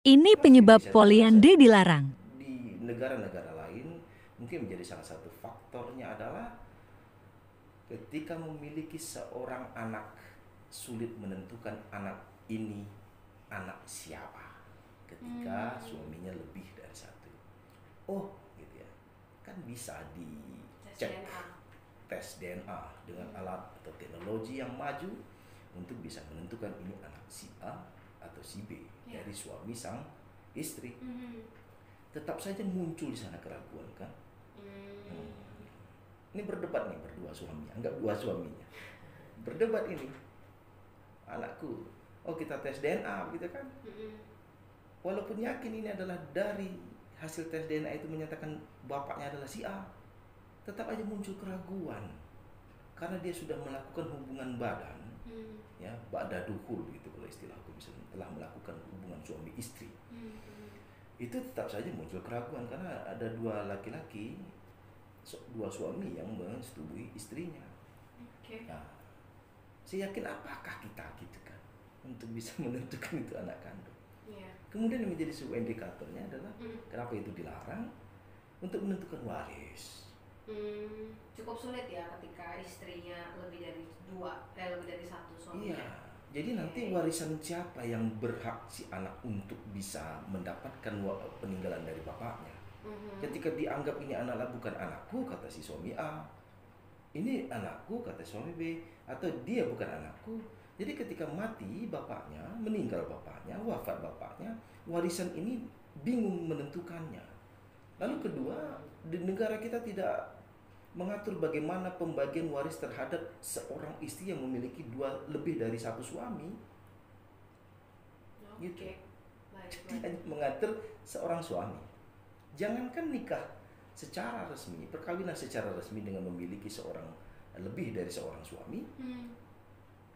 ini Kenapa penyebab Indonesia tidak bisa? poliandri dilarang? Di negara-negara lain mungkin menjadi salah satu faktornya adalah ketika memiliki seorang anak, sulit menentukan anak ini anak siapa ketika suaminya lebih dari satu. Oh, gitu ya. Kan bisa Tes dicek DNA. tes DNA dengan alat atau teknologi yang maju untuk bisa menentukan ini anak si A atau si B Ya. dari suami sang istri. Mhm. Tetap saja muncul di sana keraguan kan. Ini berdebat nih berdua suaminya, anggap dua suaminya berdebat ini, anakku, oh kita tes DNA gitu kan, Mhm. walaupun yakin ini adalah dari hasil tes DNA itu menyatakan bapaknya adalah si A, tetap aja muncul keraguan karena dia sudah melakukan hubungan badan, ya ba'da dukhul gitu kalau istilah aku, misalnya telah melakukan hubungan suami istri, itu tetap saja muncul keraguan karena ada dua laki-laki, dua suami yang menyetubuhi istrinya. Oke. Nah, saya yakin apakah kita gitu kan untuk bisa menentukan itu anak kandung. Iya. Kemudian yang menjadi sebuah indikatornya adalah Mhm. kenapa itu dilarang, untuk menentukan waris. Cukup sulit ya ketika istrinya lebih dari lebih dari satu suaminya. Iya, jadi nanti warisan siapa yang berhak si anak untuk bisa mendapatkan peninggalan dari bapaknya. Ketika dianggap ini anaklah bukan anakku, kata si suami A, ini anakku kata suami B, atau dia bukan anakku. Jadi ketika mati bapaknya, meninggal bapaknya, wafat bapaknya, warisan ini bingung menentukannya. Lalu kedua, di negara kita tidak mengatur bagaimana pembagian waris terhadap seorang istri yang memiliki lebih dari satu suami. Oke. Gitu. Baik. Dia hanya mengatur seorang suami. Jangankan nikah secara resmi, perkawinan secara resmi dengan memiliki lebih dari seorang suami,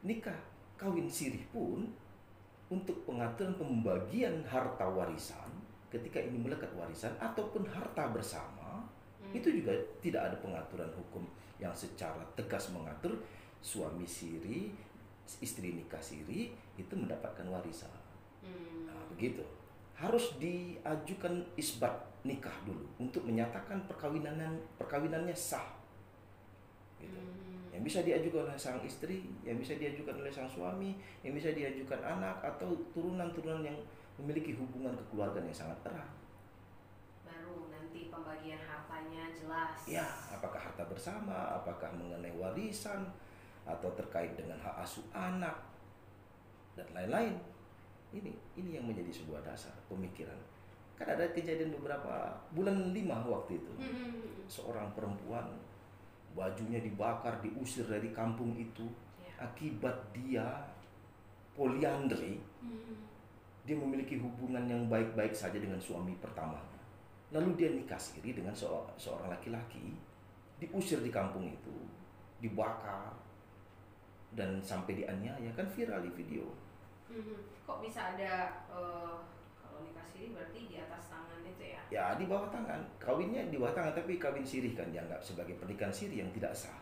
nikah kawin sirih pun untuk pengaturan pembagian harta warisan ketika ini melekat warisan ataupun harta bersama, itu juga tidak ada pengaturan hukum yang secara tegas mengatur suami siri, istri nikah siri itu mendapatkan warisan. Nah, begitu. Harus diajukan isbat nikah dulu untuk menyatakan perkawinannya sah. Gitu. Yang bisa diajukan oleh sang istri, yang bisa diajukan oleh sang suami, yang bisa diajukan anak atau turunan-turunan yang memiliki hubungan kekeluargaan yang sangat erat. Baru nanti pembagian hartanya jelas. Ya, apakah harta bersama, apakah mengenai warisan, atau terkait dengan hak asuh anak dan lain-lain. Ini yang menjadi sebuah dasar pemikiran. Kan ada kejadian beberapa bulan 5 waktu itu. Seorang perempuan bajunya dibakar, diusir dari kampung itu akibat dia poliandri. Dia memiliki hubungan yang baik-baik saja dengan suami pertamanya. Lalu dia nikah siri dengan seorang laki-laki, diusir di kampung itu, dibakar dan sampai dianiaya, kan viral di video. Kok bisa ada kalau nikah siri berarti di atas tangan itu ya? Ya, di bawah tangan. Kawinnya di bawah tangan, tapi kawin sirih kan dianggap sebagai pernikahan siri yang tidak sah.